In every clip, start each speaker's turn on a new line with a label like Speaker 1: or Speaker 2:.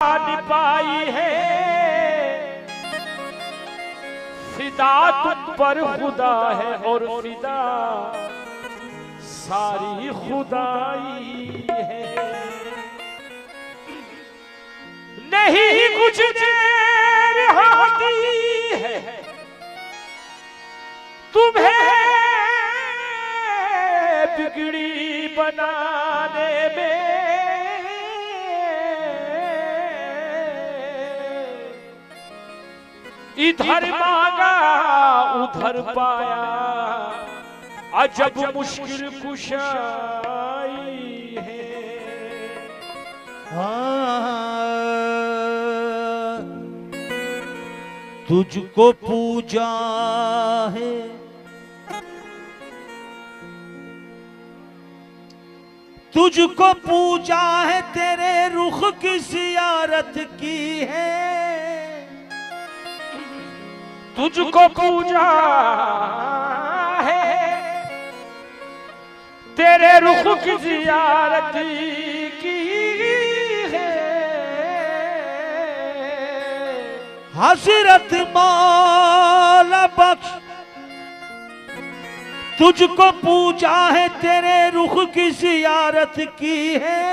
Speaker 1: पाई है फिदा तुम पर खुदा है और फिदा सारी खुदाई है। नहीं कुछ देर होती है तुम्हें बिगड़ी बनाने में, इधर मांगा उधर पाया अजब मुश्किल कुशाई है।
Speaker 2: तुझको पूजा है तुझको पूजा है तेरे रुख की जियारत की है।
Speaker 1: तुझको पूजा है तेरे रुख की जियारत की है।
Speaker 2: हजरत मौला बख्श तुझको पूजा है तेरे रुख की जियारत की है।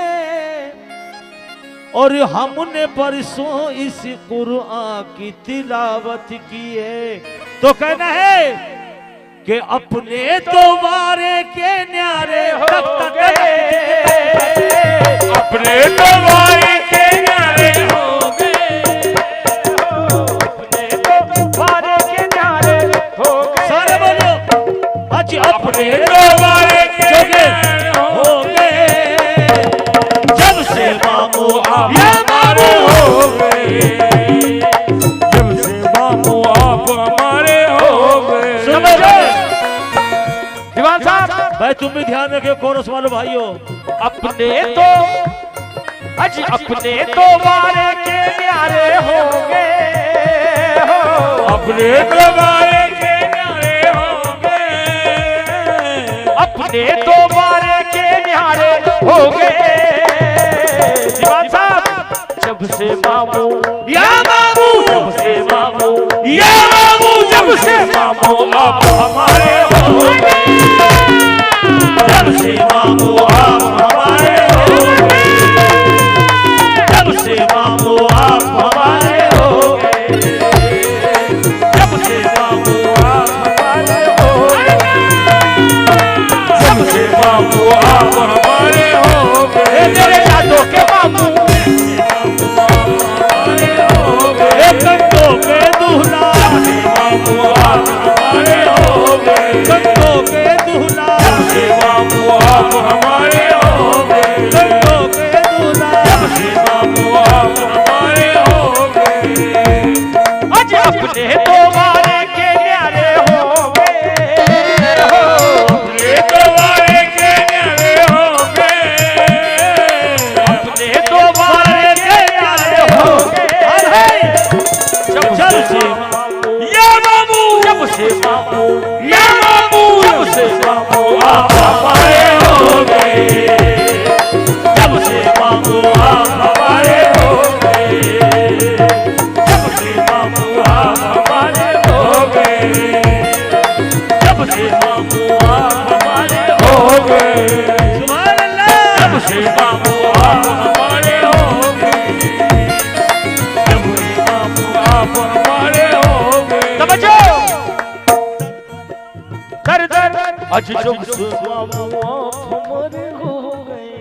Speaker 2: और हमने बरसों इस कुरान की तिलावत की है। तो कहना है कि अपने तो वारे के न्यारे हो गए,
Speaker 1: अपने तो वारे के न्यारे हो गए, अपने तो वारे के न्यारे हो गए।
Speaker 2: सारे बोलो आज अपने तो वारे के न्यारे हो गए। जब से मामू आप हमारे हो गए,
Speaker 1: जब से मामू आप हमारे हो गए। दीवान साहब
Speaker 2: भाई तुम भी ध्यान रखियो कोरस वालों भाइयों।
Speaker 1: अपने तो अज अपने तो वारे के न्यारे हो गए हो,
Speaker 2: अपने तो वारे के न्यारे हो गए,
Speaker 1: अपने तो वारे के न्यारे हो गए। दीवान साहब जब से मामू
Speaker 2: या मामू,
Speaker 1: जब से मामू
Speaker 2: या मामू,
Speaker 1: जब से मामू आप हमारे हो गए,
Speaker 2: जब से मामू आप हमारे हो गए, जब से मामू आप हमारे हो गए,
Speaker 1: जब से मामू आप हमारे हो गए, जब से मामू आप हमारे हो गए। मेरे यादों के मामू
Speaker 2: कंधों के दूल्हा,
Speaker 1: मामू आप हमारे हो गए,
Speaker 2: कंधों के दूल्हा,
Speaker 1: मामू आप हमारे हो गए,
Speaker 2: कंधों के दूल्हा,
Speaker 1: मामू आप हमारे हो गए। आज अपने तो वारे के न्यारे हो गए हो,
Speaker 2: अपने तो वारे के न्यारे हो गए,
Speaker 1: अपने तो वारे के न्यारे हो गए। जब से
Speaker 2: या मामू,
Speaker 1: जब से मामू
Speaker 2: या मामू,
Speaker 1: जब से मामू आप हमारे हो गए,
Speaker 2: जब से मामू आप हमारे हो गए,
Speaker 1: जब से मामू आप हमारे हो गए, जब से मामू आप हमारे हो गए,
Speaker 2: सुभान अल्लाह,
Speaker 1: जब से मामू आप हमारे हो गए, जब से मामू आप हमारे हो गए। समझो दर दर आज जब से मामू आप हमारे हो गए,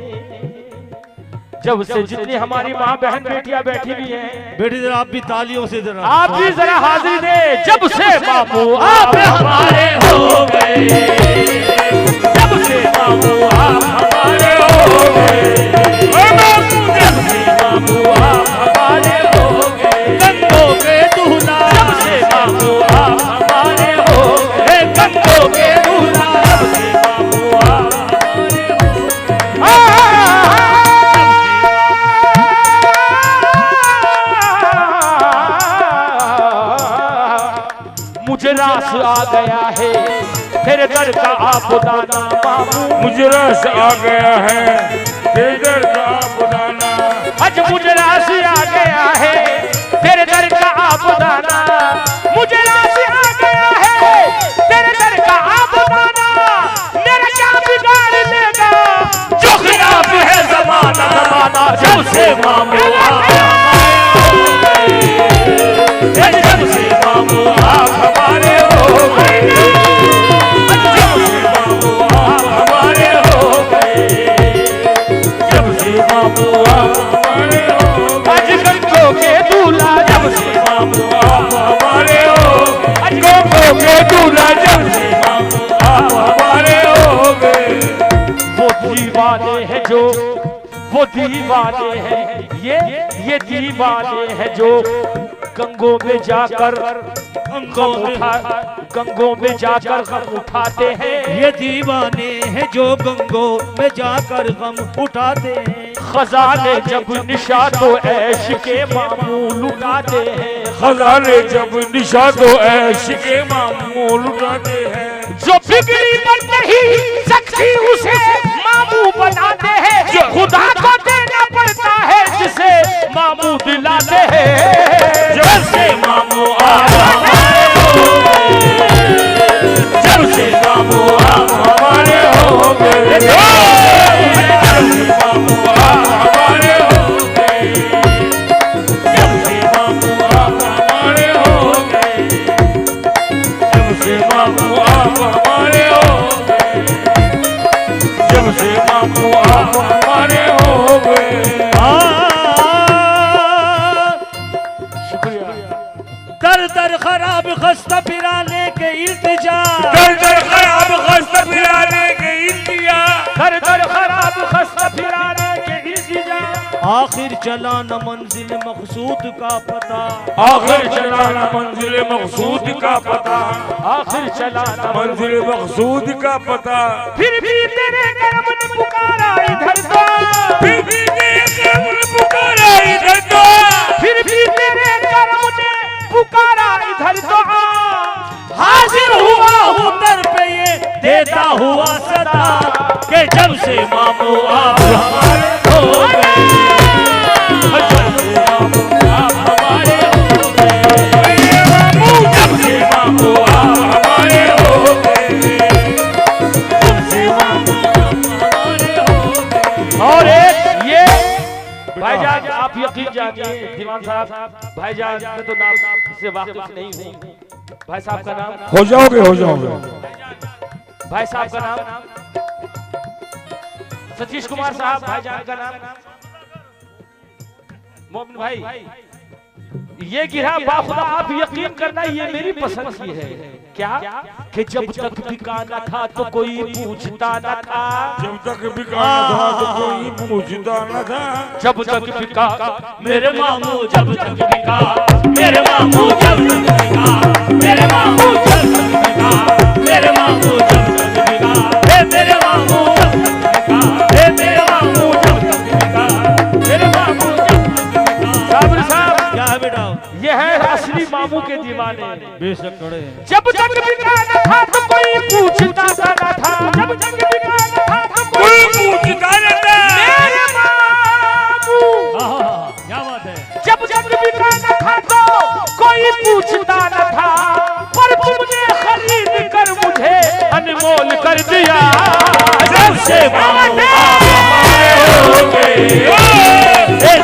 Speaker 1: जब से जितनी हमारी माँ बहन बेटियां बैठी हुई हैं,
Speaker 2: बेटी जरा आप भी तालियों से जरा
Speaker 1: आप भी जरा हाजिरी दे। जब से मामू आप हमारे हो गए, जब से मामू आप हमारे हो गए, जब से मामू आप हमारे हो गए,
Speaker 2: कंधों के दूल्हा,
Speaker 1: जब से मामू आप हमारे हो गए,
Speaker 2: कंधों के दूल्हा,
Speaker 1: जब से मामू आप हमारे हो गए। मुझे रास आ गया है तेरे दर का आप दाना मामू,
Speaker 3: मुझे रस आ गया है तेरे दर का आप दाना।
Speaker 1: आज मुझे राशि आ गया है तेरे दर का आबदाना, मुझे राशि आ गया है तेरे दर का आबदाना, मेरा क्या बिगाड़ लेगा जो खिलाफ है जमाना, जमाना जब से मामू आप जब से मामू आप हमारे हो गए, जब से मामू आप हमारे हो गए, जब से मामू आप हमारे हो गए, आज गंगों के दूल्हा जब से मामू आप हमारे हो गए, आज गंगों के दूल्हा जब से मामू आप हमारे हो गए। वो दीवाने हैं जो, वो दीवाने हैं ये दीवाने हैं जो गंगों में जाकर गंगों में जाकर गम उठाते हैं,
Speaker 2: ये दीवाने हैं जो गंगों में जाकर गम उठाते हैं।
Speaker 1: खजाने जब निशा तो ऐश के मामूल उठाते हैं,
Speaker 3: खजाने जब निशा तो ऐश के मामूल उठाते हैं,
Speaker 1: जो बिगड़ी पर नहीं सकती उसे मामू बनाते हैं, जो खुदा को देना पड़ता है जिसे मामू दिलाते हैं, जब से मामू आप हमारे हो गए, जब से मामू आप हमारे हो गए, जब से मामू आप हमारे हो गए, जब से मामू आप हमारे हो गए, जब से मामू आप हमारे हो गए, जब से मामू आप हमारे हो गए।
Speaker 2: दर दर खराब खस्ता फिराने के इल्तिजा,
Speaker 3: दर दर खराब खस्ता फिराने के इल्तिजा,
Speaker 1: दर दर खराब खस्ता फिराने के इल्तिजा,
Speaker 2: आखिर चला न मंजिल मकसूद का पता,
Speaker 3: आखिर चला न मंजिल मकसूद का पता,
Speaker 1: आखिर चला न
Speaker 3: मंजिल मकसूद का पता,
Speaker 1: फिर भी तेरे कर्म ने पुकारा इधर तो,
Speaker 3: फिर भी तेरे कर्म ने पुकारा इधर तो,
Speaker 1: फिर भी तेरे कर्म ने पुकारा इधर तो,
Speaker 2: हाजिर हुआ हूँ दर पे ये देता हुआ सदा, के जब से मामू आप हमारे हो गए,
Speaker 1: जब से मामू आप हमारे हो गए,
Speaker 3: जब से मामू आप हमारे हो गए,
Speaker 1: जब से मामू आप हमारे हो गए। और एक ये भाईजान आप यकीन जानिए दीवान साहब, भाईजान मैं तो नाम से वाकिफ नहीं हूँ, भाई साहब का नाम,
Speaker 3: हो जाओगे हो जाओगे,
Speaker 1: भाई साहब का नाम सतीश कुमार साहब, भाईजान का नाम मोमिन भाई, ये गिरा बाखुदा आप यकीन करना ये मेरी पसंद की है, क्या कि जब तक बिकाना था तो कोई पूछता न था,
Speaker 3: जब तक बिकाना था तो कोई पूछता न था,
Speaker 1: जब तक बिका
Speaker 2: मेरे मामू जब तक बिका, मेरे मामू जब तक बिका, मेरे मामू जब तक बिका, मेरे मामू जब तक बिका, हे मेरे मामू जब तक बिका, हे मेरे मामू जब तक बिका, मेरे मामू जब तक बिका।
Speaker 1: साबिर साहब
Speaker 2: क्या है बेटा?
Speaker 1: ये है असली मामू के दीवाने,
Speaker 2: बेशक खड़े हैं।
Speaker 1: जब तक बिकाना था तो कोई पूछता न था, जब तक बिकाना था तो
Speaker 3: कोई पूछता न था,
Speaker 1: मेरे मामू,
Speaker 2: क्या बात है?
Speaker 1: जब तक बिकाना था तो कोई पूछता न था, पर तुमने खरीद कर मुझे अनमोल कर दिया, जब से मामू आप हमारे हो गए,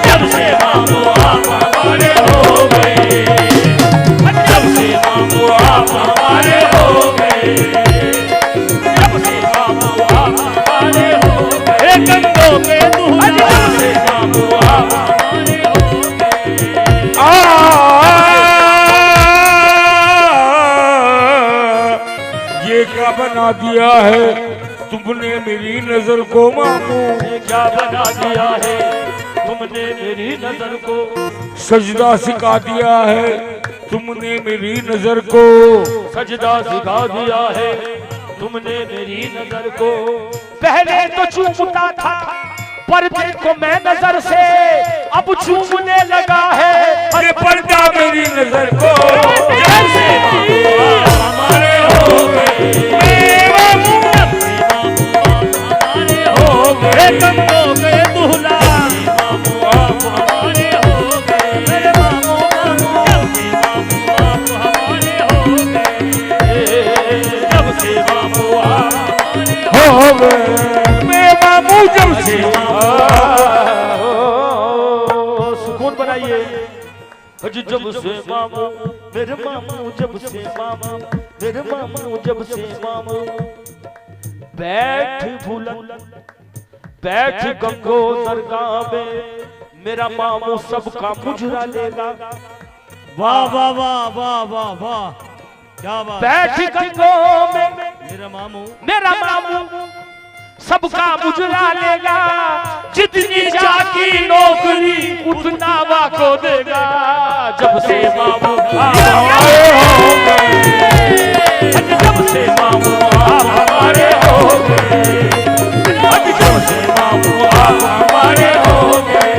Speaker 1: जब से मामू आप हमारे हो गए, जब से मामू आप हमारे हो गए, जब से मामू आप हमारे हो गए, गंगों के दूल्हा जब से मामू आप हमारे हो गए।
Speaker 3: ये क्या बना दिया है तुमने मेरी नजर को मामू,
Speaker 1: ये क्या बना दिया है तुमने मेरी नजर को,
Speaker 3: सजदा सिखा दिया है तुमने मेरी नजर को,
Speaker 1: सजदा सिखा दिया है तुमने मेरी नजर को, पहले तो चूमता था पर्दे को मैं नजर से, अब चूमने लगा है
Speaker 3: अरे पर्दा मेरी नजर को,
Speaker 1: जब से हमारे हो गए,
Speaker 2: गंगों के दूल्हा
Speaker 1: मामू आप सुकून बनाइए। जब से मामू मेरे मामू, जब से मामू मेरे मामू, जब से मामू बैठ बुलंद बैठ गंगो दरगाह में, मेरा मामू सबका मुजरा लेगा।
Speaker 2: वाह वाह वाह वाह वाह वाह, क्या बात।
Speaker 1: बैठ गंगो में
Speaker 2: मेरा मामू
Speaker 1: सबका मुजरा लेगा, जितनी जाकी नौकरी उतना वाको देगा। जब से मामू हमारे हो गए, जब से मामू हमारे हो गए, जब से मामू हमारे हो गए,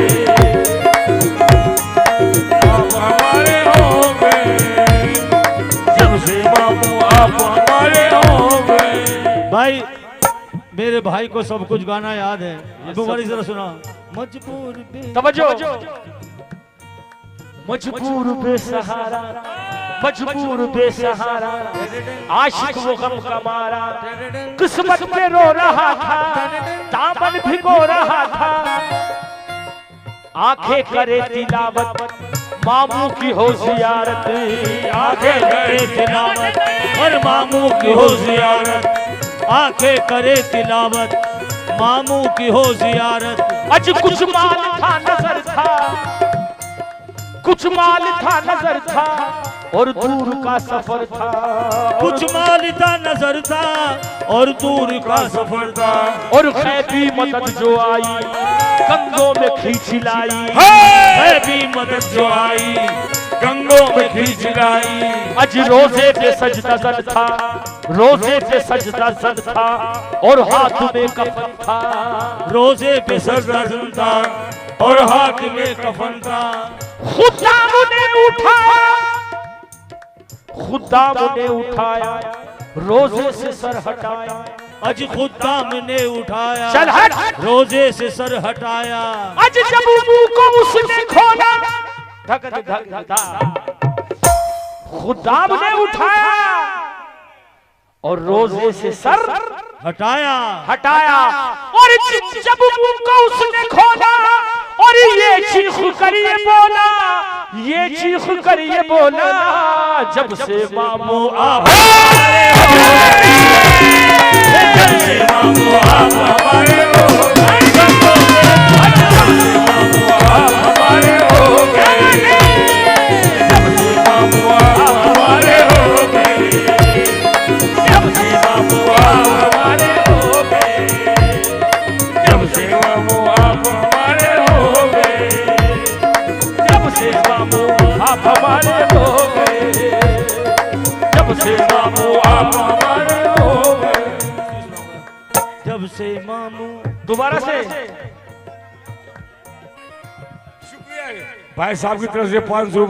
Speaker 1: हमारे हो गए, जब से मामू हमारे हो गए।
Speaker 2: भाई मेरे भाई को सब कुछ गाना याद है, दोबारा जरा सुना। मजबूर
Speaker 1: तवज्जो, मजबूर बेसहारा, मजबूर बेसहारा, आशिक वो गम का मारा, किस्मत पे रो रहा था, दामन भिगो रहा था, आंखें करे तिलावत, मामू की हो जियारत, आंखें करे तिलावत
Speaker 2: और मामू की हो जियारत, आंखें करे तिलावत, मामू की हो जियारत।
Speaker 1: आज कुछ माल था नजर था, कुछ माल था नजर था, और दूर का सफर था,
Speaker 2: कुछ माल था नजर था और दूर का सफर था,
Speaker 1: और खैबी मदद जो आई कंगों में खींच लाई,
Speaker 2: है भी मदद जो आई
Speaker 3: गंगों में खींच लाई।
Speaker 1: आज रोजे पे सजदा जन था, रोजे पे सजदा जन था, और हाथ में कफन था,
Speaker 2: रोजे पे सजदा जन था और हाथ में कफन था।
Speaker 1: खुदाम ने उठाया, खुदाम ने उठाया, रोजे से सर हटाया,
Speaker 2: आज खुदाम ने उठाया,
Speaker 1: चल हट,
Speaker 2: रोजे से सर हटाया।
Speaker 1: आज जब मुंह को उसने खोला, धक धक धक धक, खुदाम ने उठाया और रोजे से सर
Speaker 2: हटाया
Speaker 1: हटाया, और जब मुंह को उसने खोला, और ये चीख कर ये बोला, ये चीख कर ये बोला, जब से मामू हमारे हो गए, जब से मामू हमारे हो गए, जब से मामू हमारे हो गए, जब से मामू हमारे हो गए, जब से मामू हमारे हो गए, जब से मामू हमारे हो गए, जब से मामू आप हमारे हो गए, जब से मामू आप हमारे हो गए,
Speaker 2: जब से मामू।
Speaker 1: दोबारा से
Speaker 3: भाई साहब की तरफ से 500 रुपए।